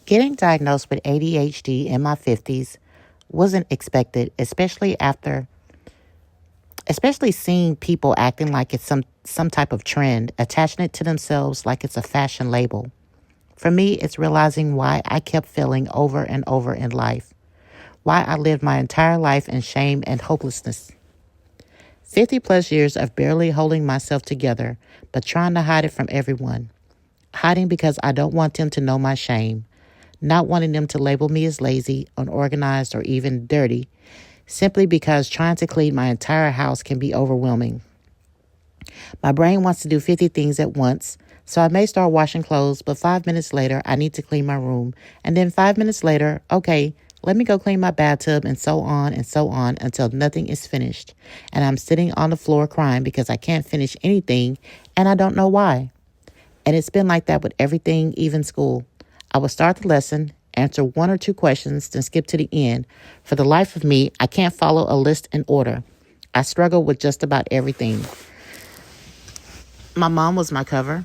Getting diagnosed with ADHD in my 50s wasn't expected, especially seeing people acting like it's some type of trend, attaching it to themselves like it's a fashion label. For me, it's realizing why I kept failing over and over in life, why I lived my entire life in shame and hopelessness. 50 plus years of barely holding myself together, but trying to hide it from everyone. Hiding because I don't want them to know my shame, not wanting them to label me as lazy, unorganized, or even dirty, simply because trying to clean my entire house can be overwhelming. My brain wants to do 50 things at once, so I may start washing clothes, but 5 minutes later, I need to clean my room. And then 5 minutes later, okay, let me go clean my bathtub, and so on until nothing is finished. And I'm sitting on the floor crying because I can't finish anything, and I don't know why. And it's been like that with everything, even school. I will start the lesson, answer one or two questions, then skip to the end. For the life of me, I can't follow a list in order. I struggle with just about everything. My mom was my cover.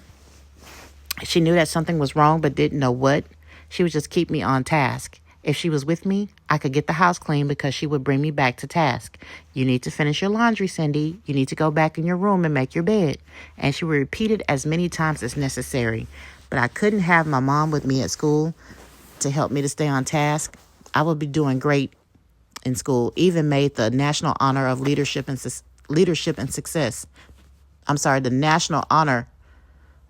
She knew that something was wrong but didn't know what. She would just keep me on task. If she was with me, I could get the house clean because she would bring me back to task. You need to finish your laundry, Cindy. You need to go back in your room and make your bed. And she would repeat it as many times as necessary. But I couldn't have my mom with me at school to help me to stay on task. I would be doing great in school, even made the National Honor of Leadership and Success. The National Honor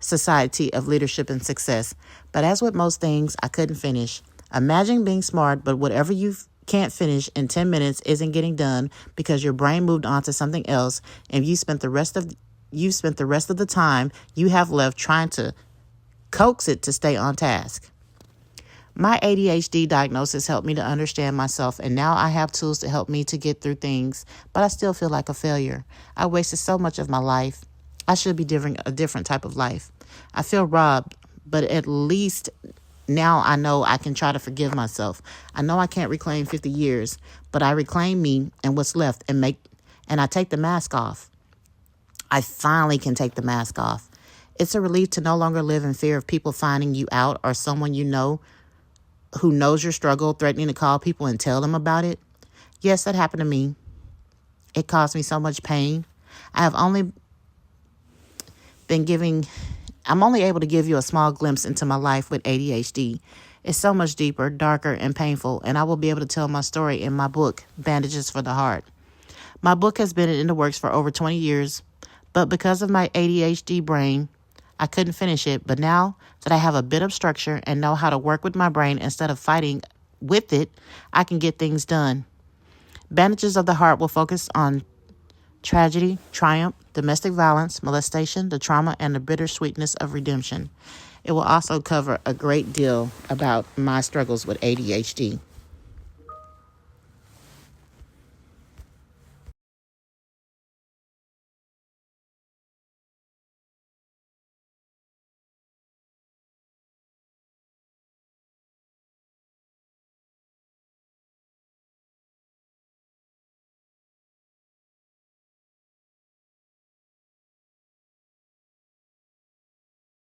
Society of Leadership and Success. But as with most things, I couldn't finish. Imagine being smart, but whatever you can't finish in 10 minutes isn't getting done because your brain moved on to something else, and you spent the rest of the time you have left trying to coax it to stay on task. My ADHD diagnosis helped me to understand myself, and now I have tools to help me to get through things, but I still feel like a failure. I wasted so much of my life. I should be living a different type of life. I feel robbed, but at least now I know I can try to forgive myself. I know I can't reclaim 50 years, but I reclaim me and what's left and I take the mask off. I finally can take the mask off. It's a relief to no longer live in fear of people finding you out or someone you know who knows your struggle threatening to call people and tell them about it. Yes, that happened to me. It caused me so much pain. I'm only able to give you a small glimpse into my life with ADHD. It's so much deeper, darker, and painful, and I will be able to tell my story in my book, Bandages for the Heart. My book has been in the works for over 20 years, but because of my ADHD brain, I couldn't finish it. But now that I have a bit of structure and know how to work with my brain instead of fighting with it, I can get things done. Bandages of the Heart will focus on tragedy, triumph, domestic violence, molestation, the trauma, and the bittersweetness of redemption. It will also cover a great deal about my struggles with ADHD.